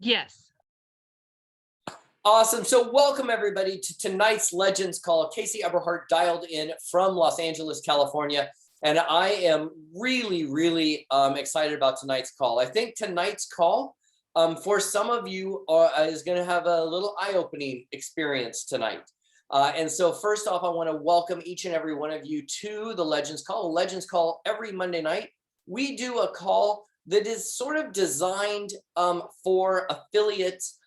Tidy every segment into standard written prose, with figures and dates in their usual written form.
Yes. Awesome. So welcome everybody to tonight's Legends Call. Casey Eberhart dialed in from Los Angeles, California. And I am really excited about tonight's call. I think tonight's call for some of you is going to have a little eye-opening experience tonight. And so first off, I want to welcome each and every one of you to the Legends Call. Legends Call every Monday night. We do a call that is sort of designed for affiliates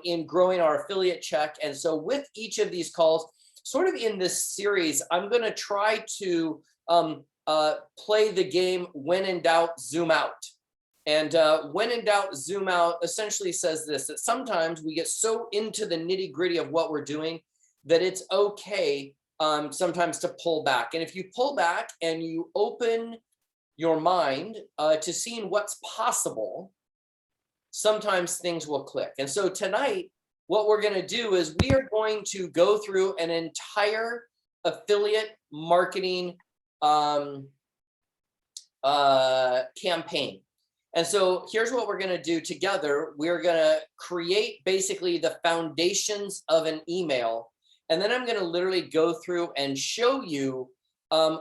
in growing our affiliate check. And so with each of these calls, sort of in this series, I'm going to try to play the game when in doubt, zoom out. And when in doubt, zoom out essentially says this, that sometimes we get so into the nitty gritty of what we're doing that it's okay sometimes to pull back. And if you pull back and you open your mind to seeing what's possible, sometimes things will click. And so tonight, what we're going to do is we are going to go through an entire affiliate marketing campaign. And so here's what we're going to do together. We're going to create basically the foundations of an email. And then I'm going to literally go through and show you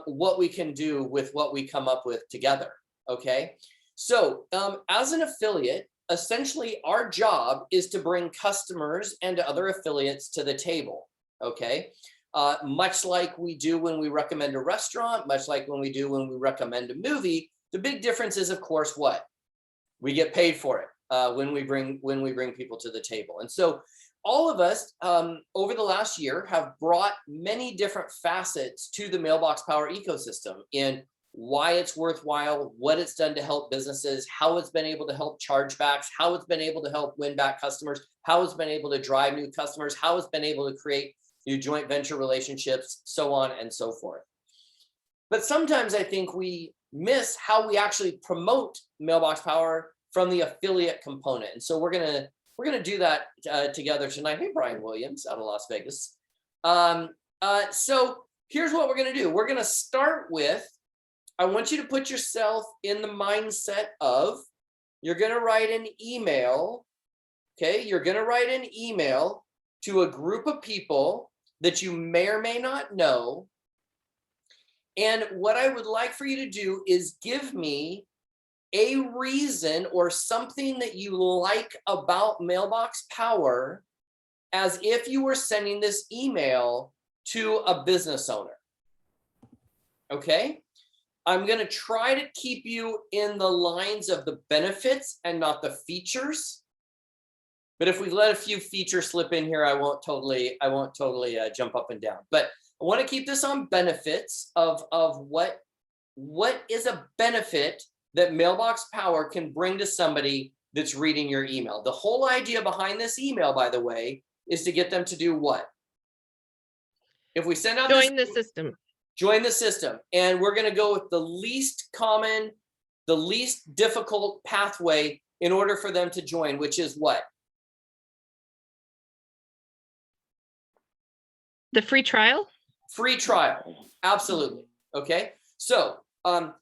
what we can do with what we come up with together. Okay. So as an affiliate, essentially our job is to bring customers and other affiliates to the table. Okay. Much like we do when we recommend a restaurant, much like when we do when we recommend a movie, the big difference is, of course, what? We get paid for it when we bring people to the table. And so all of us over the last year have brought many different facets to the Mailbox Power ecosystem in why it's worthwhile, what it's done to help businesses, how it's been able to help chargebacks, how it's been able to help win back customers, how it's been able to drive new customers, how it's been able to create new joint venture relationships, so on and so forth. But sometimes I think we miss how we actually promote Mailbox Power from the affiliate component. And so we're gonna do that together tonight. Hey, Brian Williams out of Las Vegas. So here's what we're gonna do. We're gonna start with, I want you to put yourself in the mindset of, you're going to write an email, okay? You're going to write an email to a group of people that you may or may not know. And what I would like for you to do is give me a reason or something that you like about Mailbox Power as if you were sending this email to a business owner, okay? I'm going to try to keep you in the lines of the benefits and not the features. But if we let a few features slip in here, I won't totally jump up and down. But I want to keep this on benefits of what is a benefit that Mailbox Power can bring to somebody that's reading your email. The whole idea behind this email, by the way, is to get them to do what? If we send out Join the system. Join the system. And we're going to go with the least common, the least difficult pathway in order for them to join, which is what? The free trial? Free trial. Absolutely. Okay. So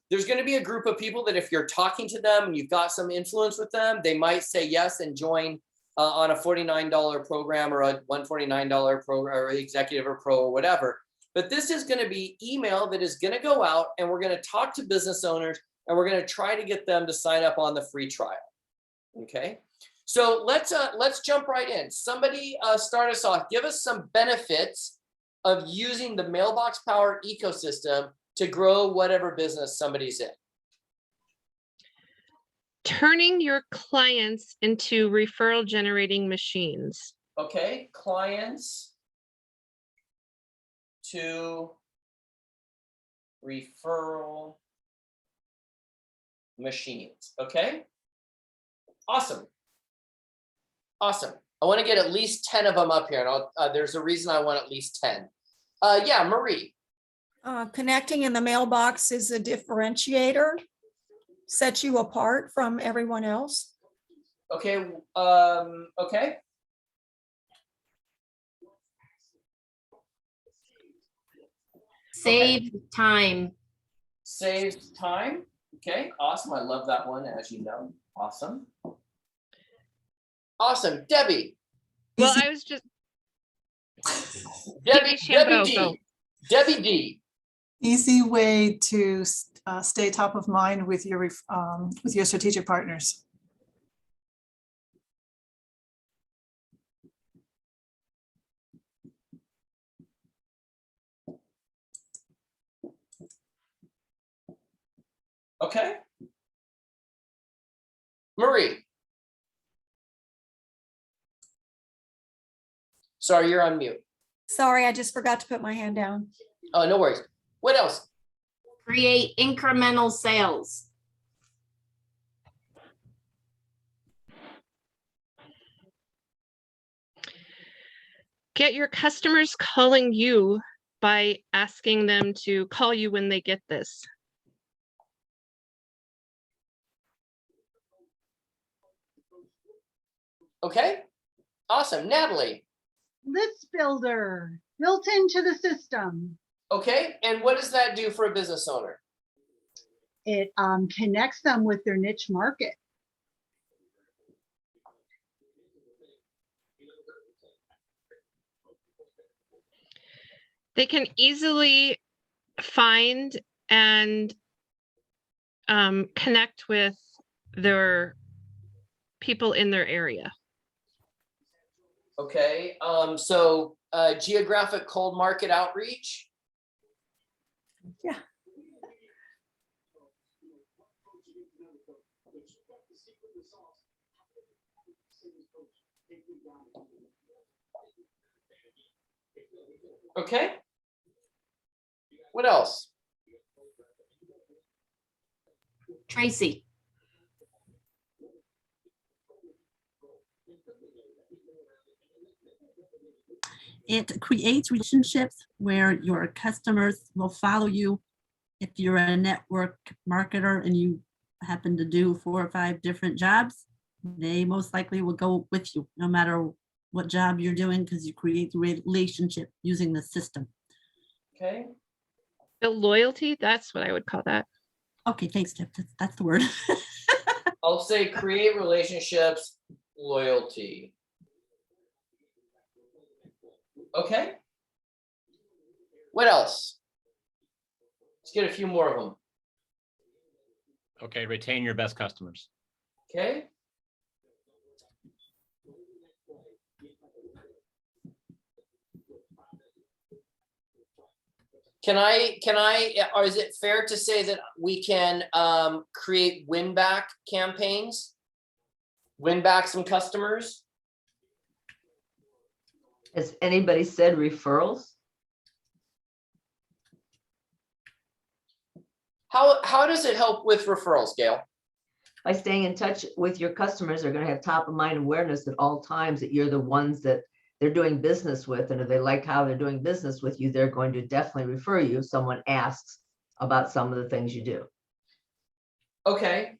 there's going to be a group of people that if you're talking to them and you've got some influence with them, they might say yes and join on a $49 program or a $149 program or Executive or Pro or whatever. But this is going to be email that is going to go out, and we're going to talk to business owners, and we're going to try to get them to sign up on the free trial. Okay. So let's jump right in. Somebody start us off. Give us some benefits of using the Mailbox Power ecosystem to grow whatever business somebody's in. Turning your clients into referral generating machines. Okay. Clients to referral machines. Okay. Awesome. Awesome. I want to get at least 10 of them up here, and there's a reason I want at least 10. Yeah, Marie. Connecting in the mailbox is a differentiator, sets you apart from everyone else. Okay. Okay. Save time. Saves time. Okay, awesome. I love that one, as you know. Awesome. Awesome. Debbie. Well, Easy, I was just, Debbie Shambo, D. go. Debbie D. easy way to stay top of mind with your strategic partners. Okay. Marie. Sorry, you're on mute. Sorry, I just forgot to put my hand down. Oh, no worries. What else? Create incremental sales. Get your customers calling you by asking them to call you when they get this. Okay. Awesome. Natalie. List builder built into the system. Okay. And what does that do for a business owner? It connects them with their niche market. They can easily find and connect with their people in their area. Okay. So geographic cold market outreach. Yeah. Okay. What else? Tracy. It creates relationships where your customers will follow you. If you're a network marketer and you happen to do 4 or 5 different jobs, they most likely will go with you no matter what job you're doing, because you create the relationship using the system. Okay. Build loyalty, that's what I would call that. Okay, thanks, Tiff. That's the word. I'll say create relationships, loyalty. Okay. What else? Let's get a few more of them. Okay, retain your best customers. Okay. Or is it fair to say that we can create win back campaigns? Win back some customers? Has anybody said referrals? How does it help with referrals, Gail? By staying in touch with your customers, they're going to have top of mind awareness at all times that you're the ones that they're doing business with. And if they like how they're doing business with you, they're going to definitely refer you if someone asks about some of the things you do. Okay.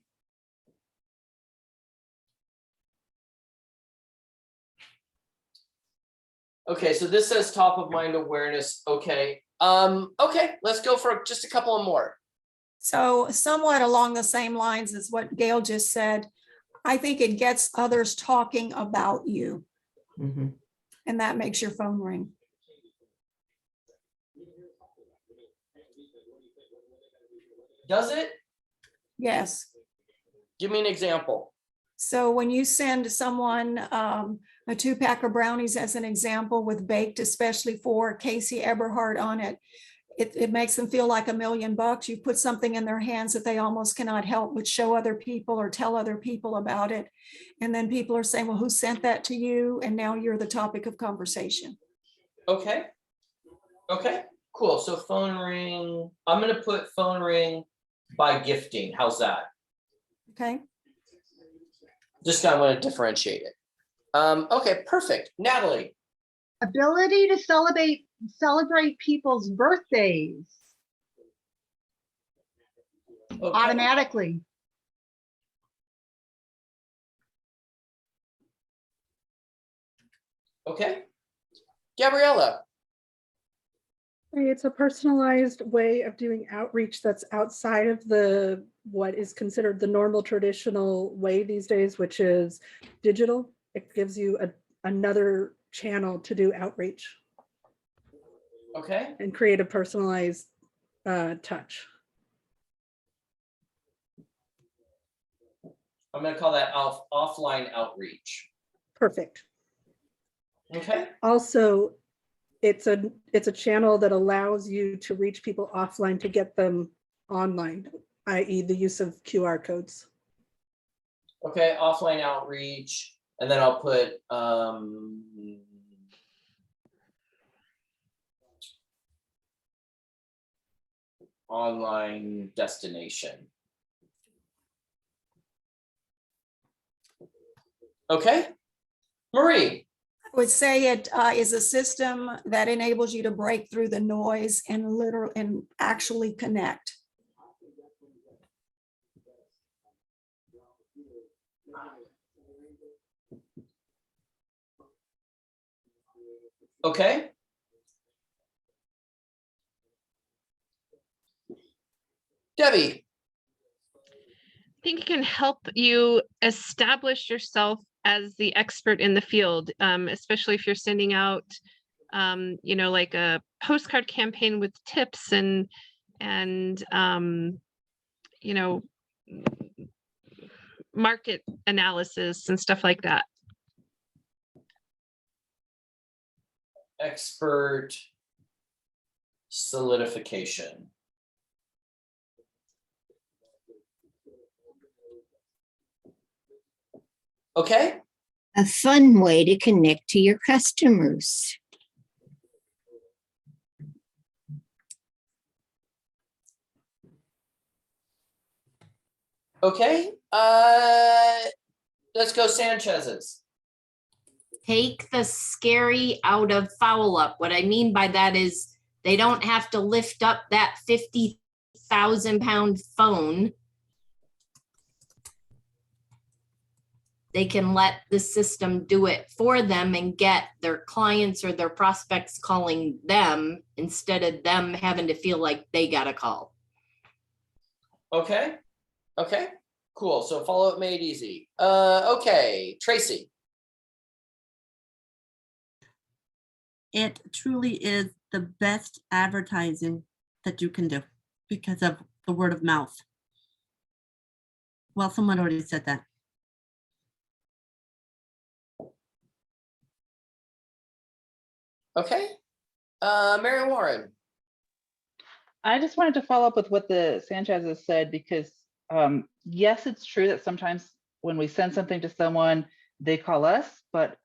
Okay, so this says top of mind awareness. Okay. Okay, let's go for just a couple of more. So somewhat along the same lines as what Gail just said, I think it gets others talking about you. Mhm. And that makes your phone ring. Does it? Yes. Give me an example. So when you send someone a 2-pack of brownies as an example with baked especially for Casey Eberhart on it, it makes them feel like $1 million. You put something in their hands that they almost cannot help but show other people or tell other people about it. And then people are saying, well, who sent that to you? And now you're the topic of conversation. Okay. Okay, cool. So phone ring, I'm gonna put phone ring by gifting. How's that? Okay. Just kind of want to differentiate it. Okay, perfect. Natalie. Ability to celebrate people's birthdays Okay. automatically. Okay. Gabriella. It's a personalized way of doing outreach that's outside of what is considered the normal traditional way these days, which is digital. it gives you another channel to do outreach Okay, and create a personalized touch. I'm gonna call that offline outreach. Perfect. Okay, Also, it's a channel that allows you to reach people offline to get them online, i.e. the use of QR codes. okay, offline outreach, and then I'll put online destination. Okay, Marie. I would say it is a system that enables you to break through the noise and actually connect. Okay. Debbie. I think it can help you establish yourself as the expert in the field, especially if you're sending out, like a postcard campaign with tips and market analysis and stuff like that. Expert solidification. Okay. A fun way to connect to your customers. Okay. Let's go Sanchez's. Take the scary out of follow up. What I mean by that is they don't have to lift up that 50,000 pound phone. They can let the system do it for them and get their clients or their prospects calling them instead of them having to feel like they got a call. Okay. Okay. Cool. So follow up made easy. Okay. Tracy. It truly is the best advertising that you can do because of the word of mouth. Well, someone already said that. Okay. Mary Warren. I just wanted to follow up with what the Sanchez's said, because yes, it's true that sometimes when we send something to someone, they call us, but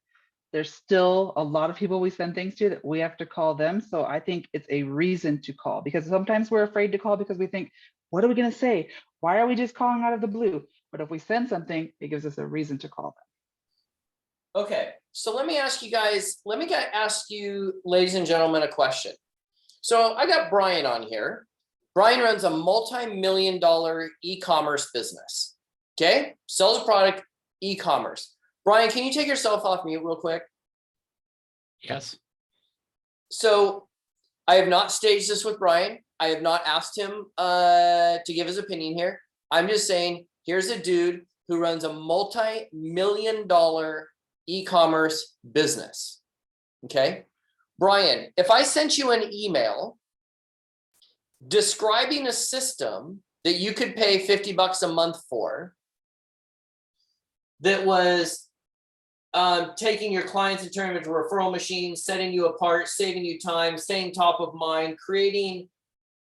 there's still a lot of people we send things to that we have to call them. So I think it's a reason to call, because sometimes we're afraid to call because we think, what are we going to say? Why are we just calling out of the blue? But if we send something, it gives us a reason to call them. Okay. So let me ask you guys, ask you, ladies and gentlemen, a question. So I got Brian on here. Brian runs a multi-million-dollar e-commerce business. Okay. Sells a product, e-commerce. Brian, can you take yourself off mute real quick? Yes. So I have not staged this with Brian. I have not asked him to give his opinion here. I'm just saying, here's a dude who runs a multi-million-dollar e-commerce business. Okay. Brian, if I sent you an email describing a system that you could pay $50 a month for, that was taking your clients and turning them into referral machines, setting you apart, saving you time, staying top of mind, creating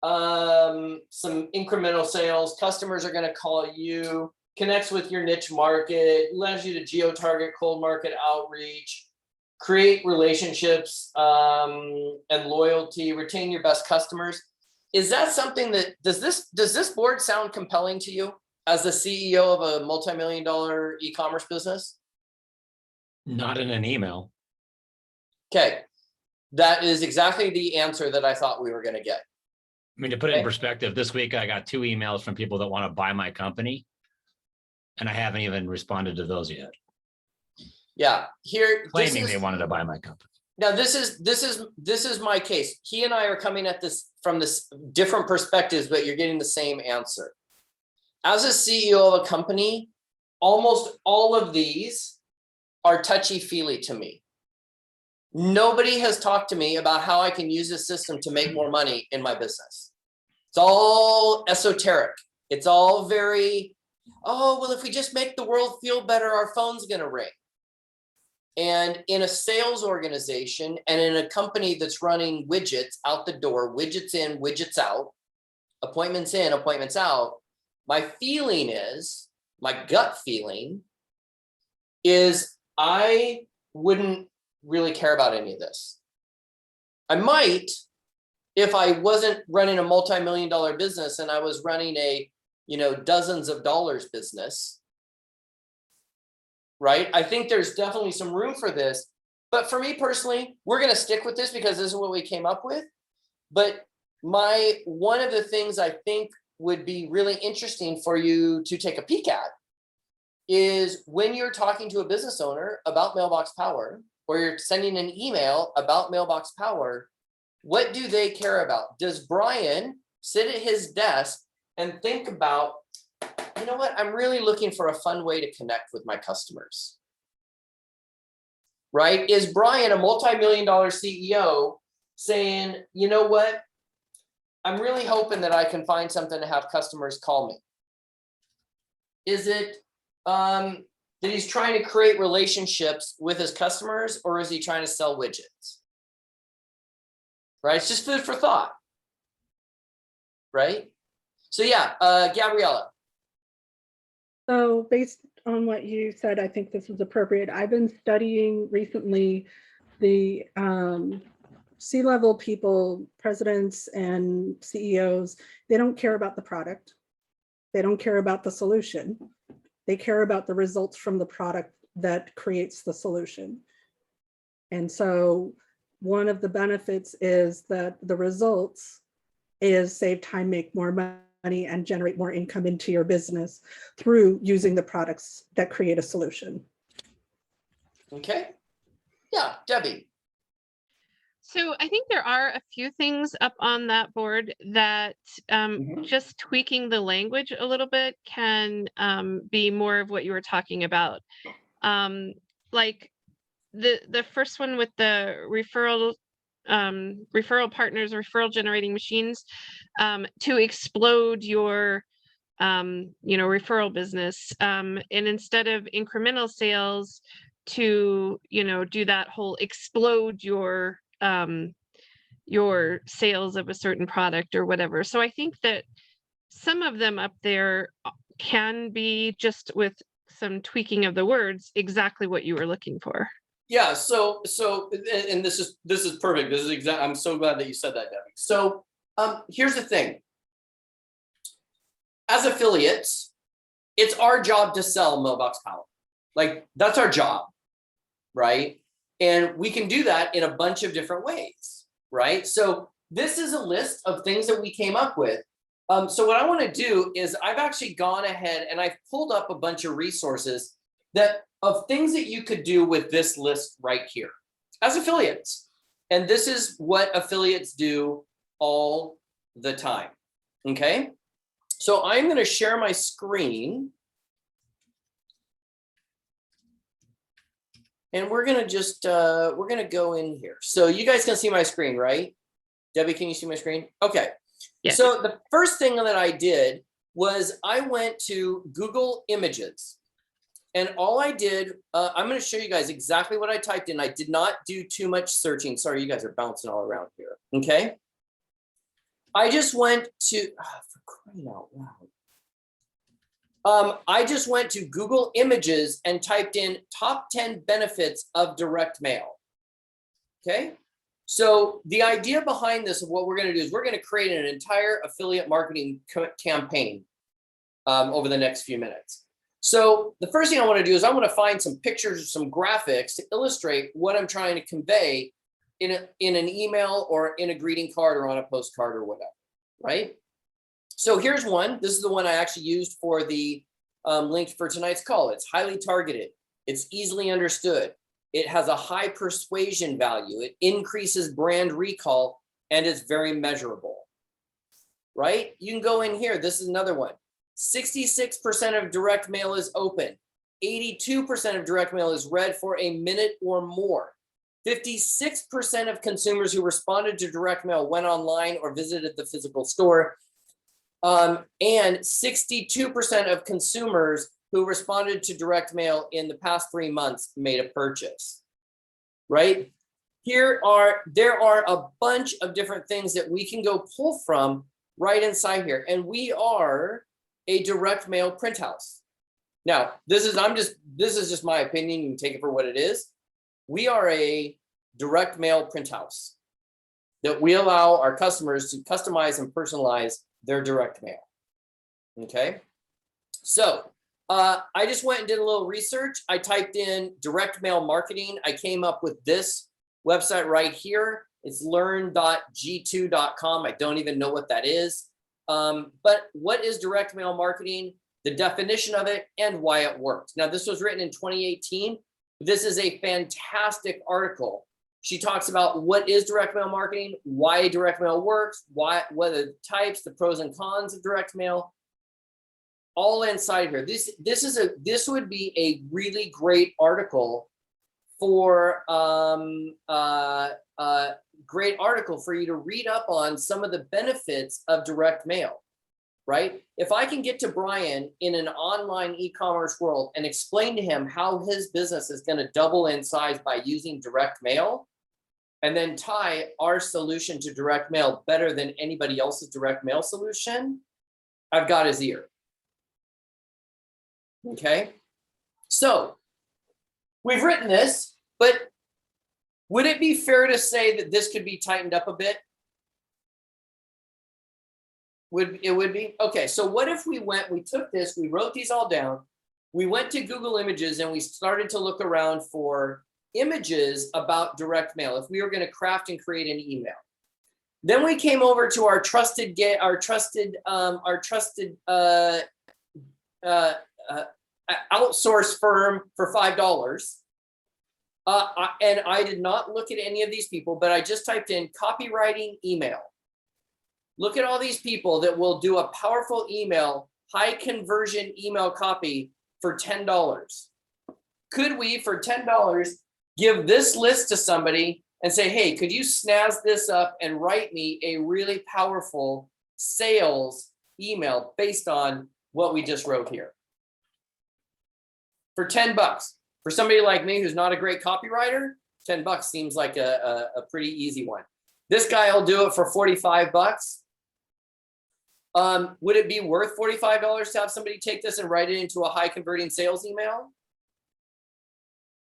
some incremental sales, customers are going to call you, connects with your niche market, allows you to geo-target cold market outreach, create relationships and loyalty, retain your best customers. Is that something that, does this board sound compelling to you as the CEO of a multi-million-dollar e-commerce business? Not in an email. Okay, that is exactly the answer that I thought we were going to get. I mean, to put it in perspective, this week I got 2 emails from people that want to buy my company, and I haven't even responded to those yet. Yeah, here claiming they wanted to buy my company. Now this is my case. He and I are coming at this from this different perspectives, but you're getting the same answer. As a CEO of a company, almost all of these are touchy-feely to me. Nobody has talked to me about how I can use this system to make more money in my business. It's all esoteric. It's all very, oh, well, if we just make the world feel better, our phone's going to ring. And in a sales organization and in a company that's running widgets out the door, widgets in, widgets out, appointments in, appointments out, my feeling is, my gut feeling is I wouldn't really care about any of this. I might if I wasn't running a multi-million-dollar business and I was running a, dozens of dollars business, right? I think there's definitely some room for this. But for me personally, we're going to stick with this because this is what we came up with. But one of the things I think would be really interesting for you to take a peek at is when you're talking to a business owner about Mailbox Power, or you're sending an email about Mailbox Power, what do they care about? Does Brian sit at his desk and think about, you know what, I'm really looking for a fun way to connect with my customers, right? Is Brian, a multi-million-dollar CEO, saying, you know what, I'm really hoping that I can find something to have customers call me? Is it that he's trying to create relationships with his customers, or is he trying to sell widgets? Right? It's just food for thought. Right? So yeah, Gabriella. So based on what you said, I think this is appropriate. I've been studying recently the C-level people, presidents and CEOs. They don't care about the product. They don't care about the solution. They care about the results from the product that creates the solution. And so one of the benefits is that the results is save time, make more money, and generate more income into your business through using the products that create a solution. Okay. Yeah, Debbie. So I think there are a few things up on that board that just tweaking the language a little bit can be more of what you were talking about. Like the first one with the referral partners, referral generating machines, to explode your referral business, and instead of incremental sales, to do that whole explode your sales of a certain product or whatever. So I think that some of them up there can be, just with some tweaking of the words, exactly what you were looking for. Yeah, so and this is perfect. This is exact. I'm so glad that you said that, Debbie. So here's the thing. As affiliates, it's our job to sell Mailbox Power. Like, that's our job, right? And we can do that in a bunch of different ways, right? So this is a list of things that we came up with. So what I want to do is I've actually gone ahead and I've pulled up a bunch of resources of things that you could do with this list right here as affiliates. And this is what affiliates do all the time. Okay. So I'm going to share my screen. And we're going to just, we're going to go in here. So you guys can see my screen, right? Debbie, can you see my screen? Okay. Yeah. So the first thing that I did was I went to Google Images. And all I did, I'm going to show you guys exactly what I typed in. I did not do too much searching. Sorry, you guys are bouncing all around here. Okay. I just went to, for crying out loud. I just went to Google Images and typed in top 10 benefits of direct mail. Okay. So the idea behind this, of what we're going to do, is we're going to create an entire affiliate marketing campaign over the next few minutes. So the first thing I want to do is I want to find some pictures or some graphics to illustrate what I'm trying to convey in an email or in a greeting card or on a postcard or whatever, right? So here's one. This is the one I actually used for the link for tonight's call. It's highly targeted. It's easily understood. It has a high persuasion value. It increases brand recall, and it's very measurable, right? You can go in here. This is another one. 66% of direct mail is open. 82% of direct mail is read for a minute or more. 56% of consumers who responded to direct mail went online or visited the physical store. And 62% of consumers who responded to direct mail in the past 3 months made a purchase, right? There are a bunch of different things that we can go pull from right inside here. And we are a direct mail print house. Now, this is just my opinion. You can take it for what it is. We are a direct mail print house that we allow our customers to customize and personalize their direct mail. Okay. So I just went and did a little research. I typed in direct mail marketing. I came up with this website right here. It's learn.g2.com. I don't even know what that is. But what is direct mail marketing, the definition of it, and why it works. Now, this was written in 2018. This is a fantastic article. She talks about what is direct mail marketing, why direct mail works, what are the types, the pros and cons of direct mail, all inside here. This would be a really great article for great article for you to read up on some of the benefits of direct mail, right? If I can get to Brian in an online e-commerce world and explain to him how his business is going to double in size by using direct mail, and then tie our solution to direct mail better than anybody else's direct mail solution, I've got his ear. Okay, so we've written this, but would it be fair to say that this could be tightened up a bit? It would be? Okay, so what if we took this, we wrote these all down, we went to Google Images and we started to look around for images about direct mail, if we were going to craft and create an email. Then we came over to our trusted outsource firm for $5. And I did not look at any of these people, but I just typed in copywriting email. Look at all these people that will do a powerful email, high conversion email copy for $10. Could we, for $10, give this list to somebody and say, hey, could you snazz this up and write me a really powerful sales email based on what we just wrote here? For $10. For somebody like me who's not a great copywriter, $10 seems like a pretty easy one. This guy will do it for $45. Would it be worth $45 to have somebody take this and write it into a high converting sales email?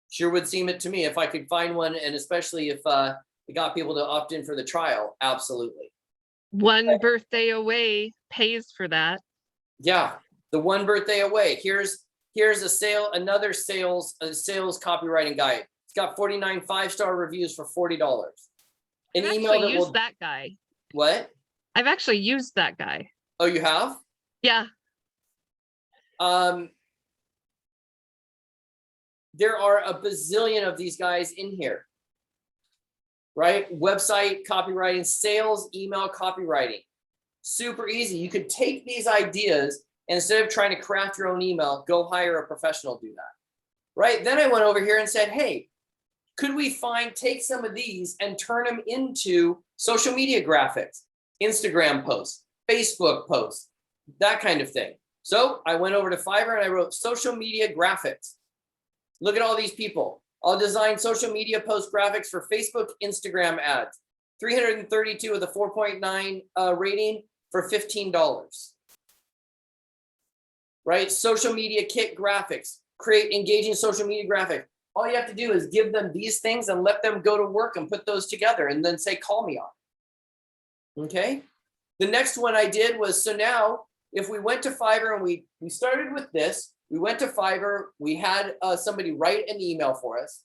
Sure would seem it to me, if I could find one, and especially if it got people to opt in for the trial. Absolutely. One birthday away pays for that. Yeah, the one birthday away. Here's another sales copywriting guide. It's got 49 5-star reviews for $40. An I've email actually that used that guy. What? I've actually used that guy. Oh, you have? Yeah. There are a bazillion of these guys in here, right? Website copywriting, sales, email copywriting. Super easy. You could take these ideas, and instead of trying to craft your own email, go hire a professional to do that, right? Then I went over here and said, hey, could we take some of these and turn them into social media graphics, Instagram posts, Facebook posts, that kind of thing. So I went over to Fiverr and I wrote social media graphics. Look at all these people. I'll design social media post graphics for Facebook, Instagram ads. 332 with a 4.9 rating for $15. Right? Social media kit graphics. Create engaging social media graphics. All you have to do is give them these things and let them go to work and put those together and then say, call me on. Okay? The next one I did was, so now if we went to Fiverr and we started with this, we went to Fiverr, we had somebody write an email for us.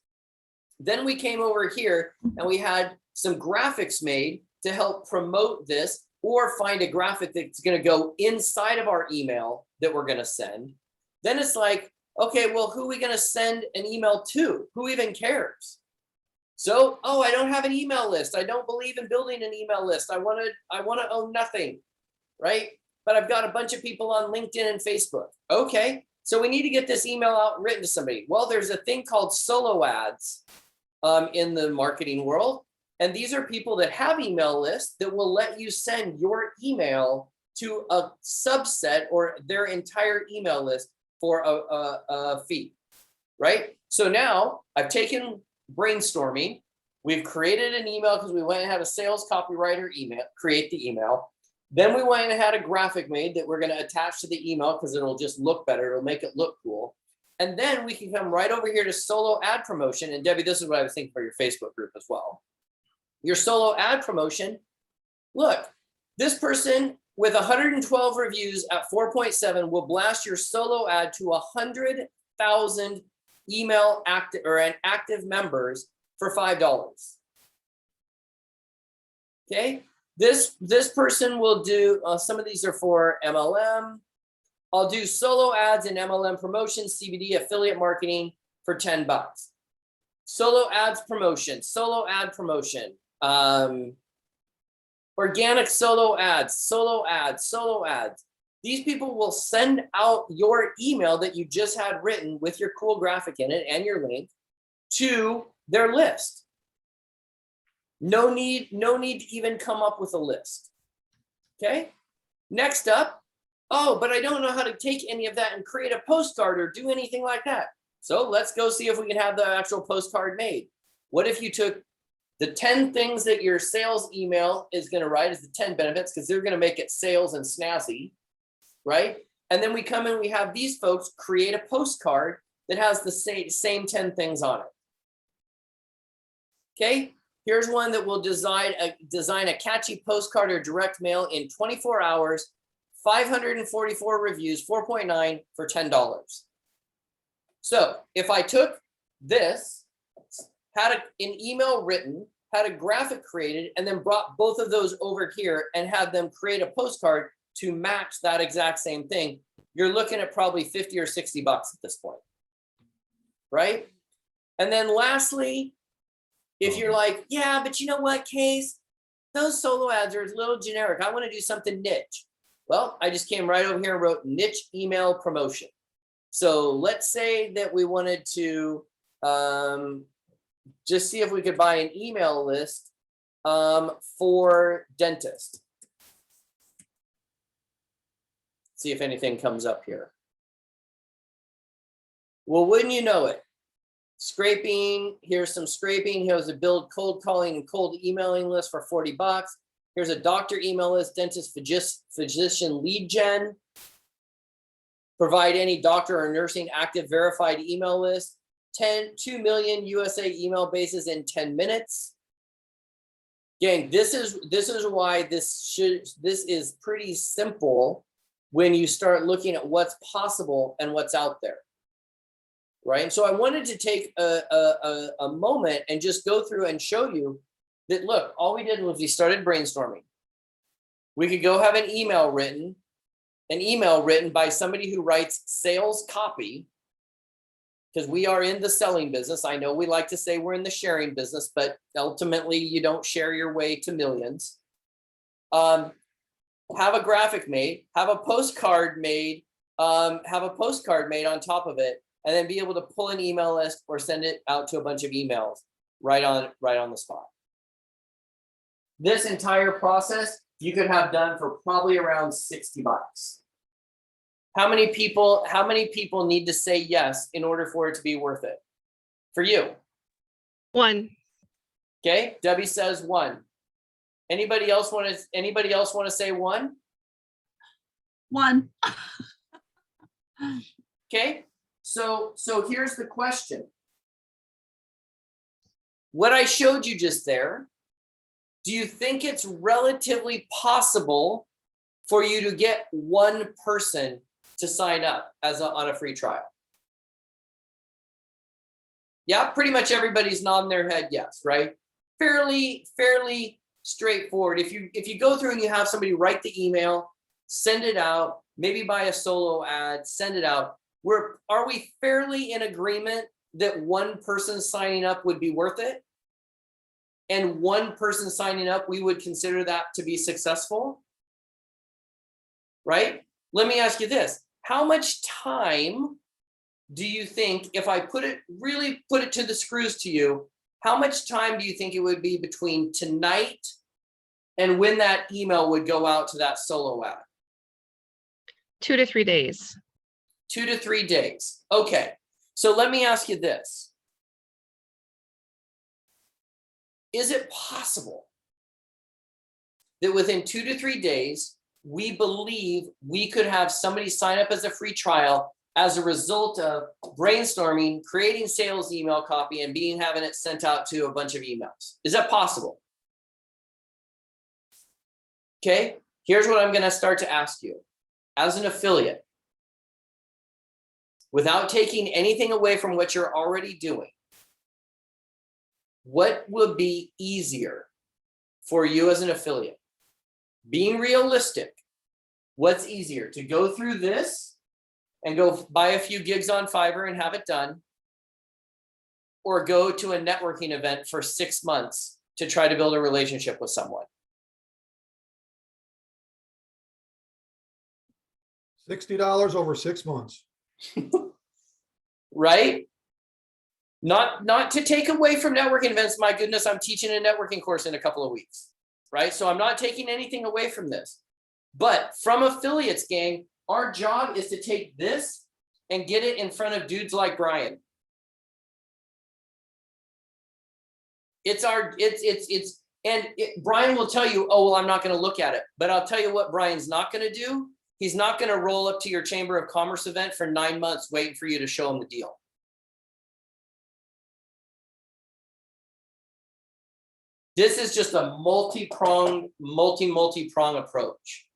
Then we came over here and we had some graphics made to help promote this, or find a graphic that's going to go inside of our email that we're going to send. Then it's like, okay, well, who are we going to send an email to? Who even cares? So, oh, I don't have an email list. I don't believe in building an email list. I want to own nothing, right? But I've got a bunch of people on LinkedIn and Facebook. Okay, So we need to get this email out and written to somebody. Well, there's a thing called solo ads in the marketing world. And these are people that have email lists that will let you send your email to a subset or their entire email list for a fee, right? So now I've taken brainstorming. We've created an email because we went and had a sales copywriter email, create the email. Then we went and had a graphic made that we're going to attach to the email because it'll just look better. It'll make it look cool. And then we can come right over here to solo ad promotion. And Debbie, this is what I was thinking for your Facebook group as well. Your solo ad promotion. Look, this person with 112 reviews at 4.7 will blast your solo ad to 100,000 email active or active members for $5. Okay, this person will do some of these are for MLM. I'll do solo ads and MLM promotion, CBD affiliate marketing for $10. Solo ads promotion, solo ad promotion, organic solo ads, solo ads, solo ads. These people will send out your email that you just had written with your cool graphic in it and your link to their list. No need to even come up with a list. Okay. Next up, oh, but I don't know how to take any of that and create a postcard or do anything like that. So let's go see if we can have the actual postcard made. What if you took the 10 things that your sales email is going to write as the 10 benefits, because they're going to make it sales and snazzy, right? And then we come in, we have these folks create a postcard that has the same 10 things on it. Okay, here's one that will design a catchy postcard or direct mail in 24 hours, 544 reviews, 4.9 for $10. So if I took this, had an email written, had a graphic created, and then brought both of those over here and had them create a postcard to match that exact same thing, you're looking at probably 50 or 60 bucks at this point, right? And then lastly, if you're like, yeah, but you know what, Case, those solo ads are a little generic. I want to do something niche. Well, I just came right over here and wrote niche email promotion. So let's say that we wanted to just see if we could buy an email list for dentists. See if anything comes up here. Well, wouldn't you know it? Scraping, here's some scraping. Here's a build cold calling and cold emailing list for 40 bucks. Here's a doctor email list, dentist, physician lead gen. Provide any doctor or nursing active verified email list. 2 million USA email bases in 10 minutes. Gang, this is why this is pretty simple when you start looking at what's possible and what's out there. Right. So I wanted to take a moment and just go through and show you that, look, all we did was we started brainstorming. We could go have an email written by somebody who writes sales copy, because we are in the selling business. I know we like to say we're in the sharing business, but ultimately you don't share your way to millions. Have a graphic made, have a postcard made on top of it, and then be able to pull an email list or send it out to a bunch of emails right on the spot. This entire process you could have done for probably around 60 bucks. How many people need to say yes in order for it to be worth it? For you? 1. Okay, Debbie says 1. Anybody else want to say 1? 1. Okay. So here's the question. What I showed you just there, do you think it's relatively possible for you to get one person to sign up on a free trial? Yeah, pretty much everybody's nodding their head yes, right? Fairly straightforward. If you go through and you have somebody write the email, send it out, maybe buy a solo ad, send it out. Are we fairly in agreement that one person signing up would be worth it? And one person signing up, we would consider that to be successful? Right? Let me ask you this. how much time do you think, if I really put it to the screws to you, how much time do you think it would be between tonight and when that email would go out to that solo ad? 2 to 3 days. 2 to 3 days. Okay. So let me ask you this. Is it possible that within 2 to 3 days, we believe we could have somebody sign up as a free trial as a result of brainstorming, creating sales email copy, and having it sent out to a bunch of emails? Is that possible? Okay, here's what I'm going to start to ask you. As an affiliate, without taking anything away from what you're already doing, what would be easier for you as an affiliate? Being realistic, what's easier, to go through this and go buy a few gigs on Fiverr and have it done, or go to a networking event for 6 months to try to build a relationship with someone? $60 over 6 months. Right? Not to take away from networking events. My goodness, I'm teaching a networking course in a couple of weeks, right? So I'm not taking anything away from this. But from affiliates, gang, our job is to take this and get it in front of dudes like Brian. Brian will tell you, oh, well, I'm not going to look at it. But I'll tell you what Brian's not going to do. He's not going to roll up to your Chamber of Commerce event for 9 months waiting for you to show him the deal. This is just a multi-pronged approach,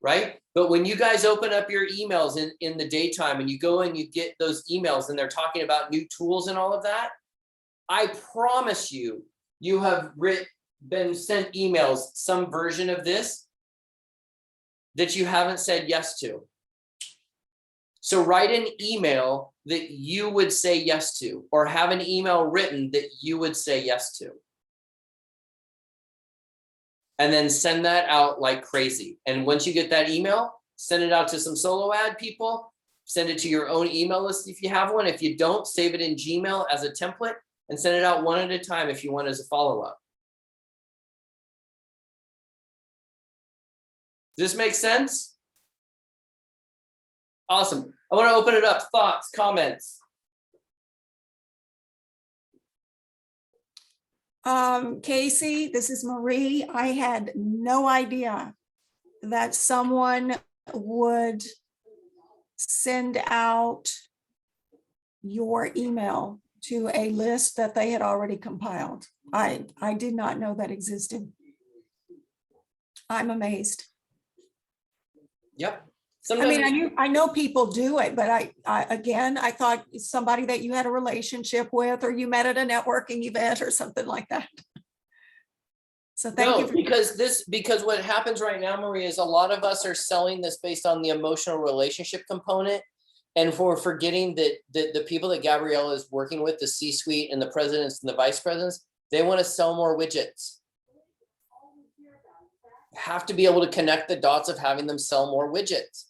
right? But when you guys open up your emails in the daytime and you go and you get those emails and they're talking about new tools and all of that, I promise you, you have been sent emails, some version of this, that you haven't said yes to. So write an email that you would say yes to, or have an email written that you would say yes to. And then send that out like crazy. And once you get that email, send it out to some solo ad people, send it to your own email list if you have one. If you don't, save it in Gmail as a template and send it out one at a time if you want as a follow-up. Does this make sense? Awesome. I want to open it up. Thoughts, comments? Casey, this is Marie. I had no idea that someone would send out your email to a list that they had already compiled. I did not know that existed. I'm amazed. Yep. Sometimes, I mean, I know people do it, but I thought somebody that you had a relationship with, or you met at a networking event or something like that. So thank you. Because what happens right now, Maria, is a lot of us are selling this based on the emotional relationship component. And we're forgetting that the people that Gabrielle is working with, the C-suite and the presidents and the vice presidents, they want to sell more widgets. You have to be able to connect the dots of having them sell more widgets,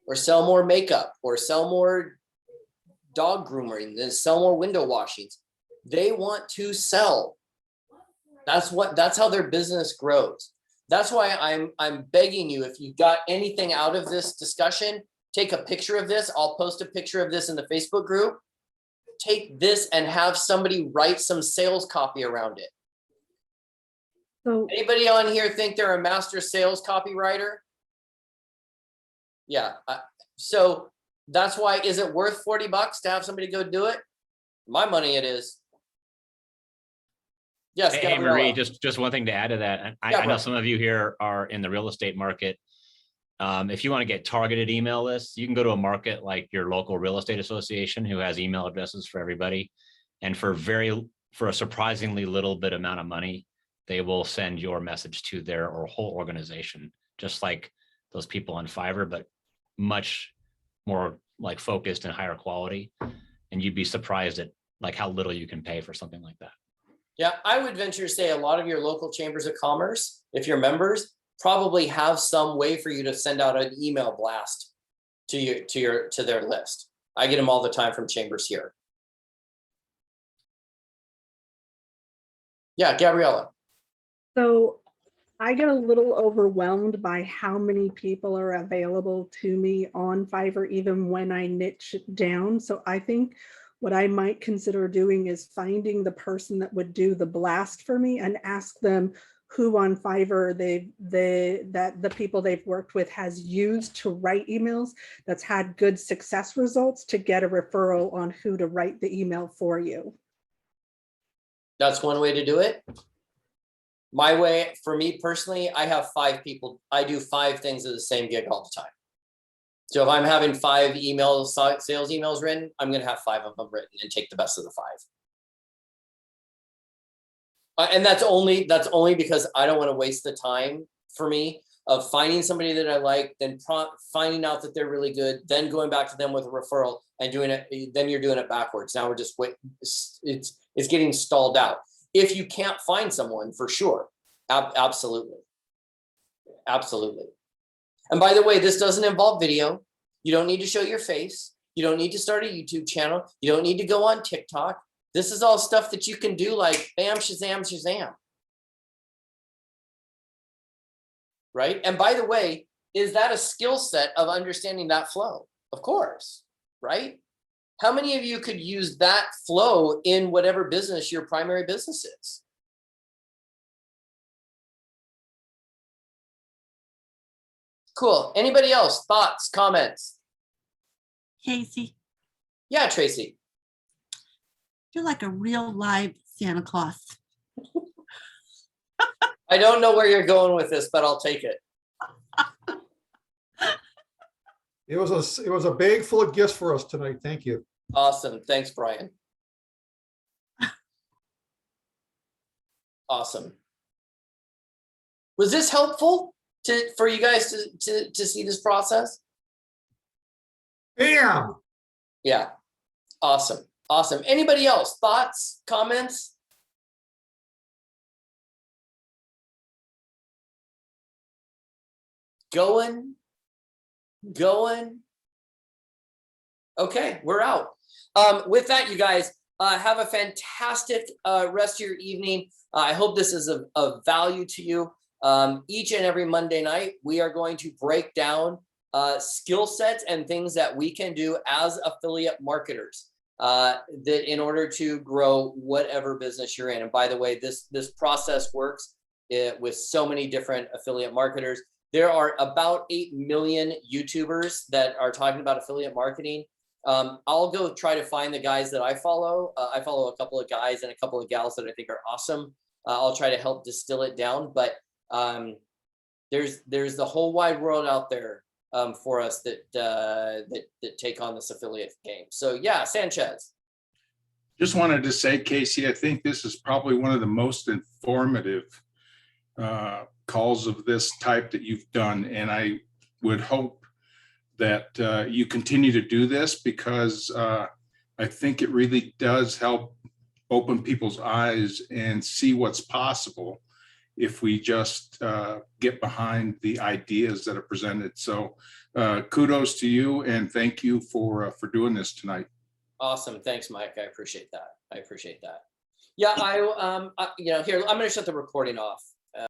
or sell more makeup, or sell more dog grooming, then sell more window washings. They want to sell. That's how their business grows. That's why I'm begging you, if you got anything out of this discussion, take a picture of this. I'll post a picture of this in the Facebook group. Take this and have somebody write some sales copy around it. So, anybody on here think they're a master sales copywriter? Yeah. So that's why, is it worth $40 to have somebody go do it? My money it is. Yes. Hey, Marie, just one thing to add to that. I know some of you here are in the real estate market. If you want to get targeted email lists, you can go to a market like your local real estate association, who has email addresses for everybody. And for a surprisingly little bit amount of money, they will send your message to their whole organization, just like those people on Fiverr, but much more like focused and higher quality. And you'd be surprised at like how little you can pay for something like that. Yeah, I would venture to say a lot of your local chambers of commerce, if you're members, probably have some way for you to send out an email blast to their list. I get them all the time from chambers here. Yeah, Gabriella. So I get a little overwhelmed by how many people are available to me on Fiverr, even when I niche down. So I think what I might consider doing is finding the person that would do the blast for me and ask them who on Fiverr that the people they've worked with has used to write emails that's had good success results, to get a referral on who to write the email for you. That's one way to do it. My way, for me personally, I have 5 people. I do 5 things at the same gig all the time. So if I'm having 5 sales emails written, I'm going to have 5 of them written and take the best of the 5. And that's only because I don't want to waste the time, for me, of finding somebody that I like, then finding out that they're really good, then going back to them with a referral and doing it. Then you're doing it backwards. Now we're just it's getting stalled out. If you can't find someone, for sure. Absolutely. Absolutely. And by the way, this doesn't involve video. You don't need to show your face. You don't need to start a YouTube channel. You don't need to go on TikTok. This is all stuff that you can do, like bam, shazam, shazam. Right? And by the way, is that a skill set of understanding that flow? Of course, right? How many of you could use that flow in whatever business your primary business is? Cool. Anybody else? Thoughts, comments? Casey, Yeah, Tracy. you're like a real live Santa Claus. I don't know where you're going with this, but I'll take it. It was a bag full of gifts for us tonight. Thank you. Awesome. Thanks, Brian. Awesome. Was this helpful for you guys to see this process? Bam! Yeah. Awesome. Awesome. Anybody else? Thoughts, comments? Going. Okay, we're out. With that, you guys, have a fantastic rest of your evening. I hope this is of value to you. Each and every Monday night, we are going to break down skill sets and things that we can do as affiliate marketers that in order to grow whatever business you're in. And by the way, this process works with so many different affiliate marketers. There are about 8 million YouTubers that are talking about affiliate marketing. I'll go try to find the guys that I follow. I follow a couple of guys and a couple of gals that I think are awesome. I'll try to help distill it down, but there's the whole wide world out there for us that take on this affiliate game. So yeah, Sanchez. Just wanted to say, Casey, I think this is probably one of the most informative calls of this type that you've done. And I would hope that you continue to do this, because I think it really does help open people's eyes and see what's possible if we just get behind the ideas that are presented. So kudos to you, and thank you for doing this tonight. Awesome. Thanks, Mike. I appreciate that. I appreciate that. Yeah, here, I'm going to shut the recording off.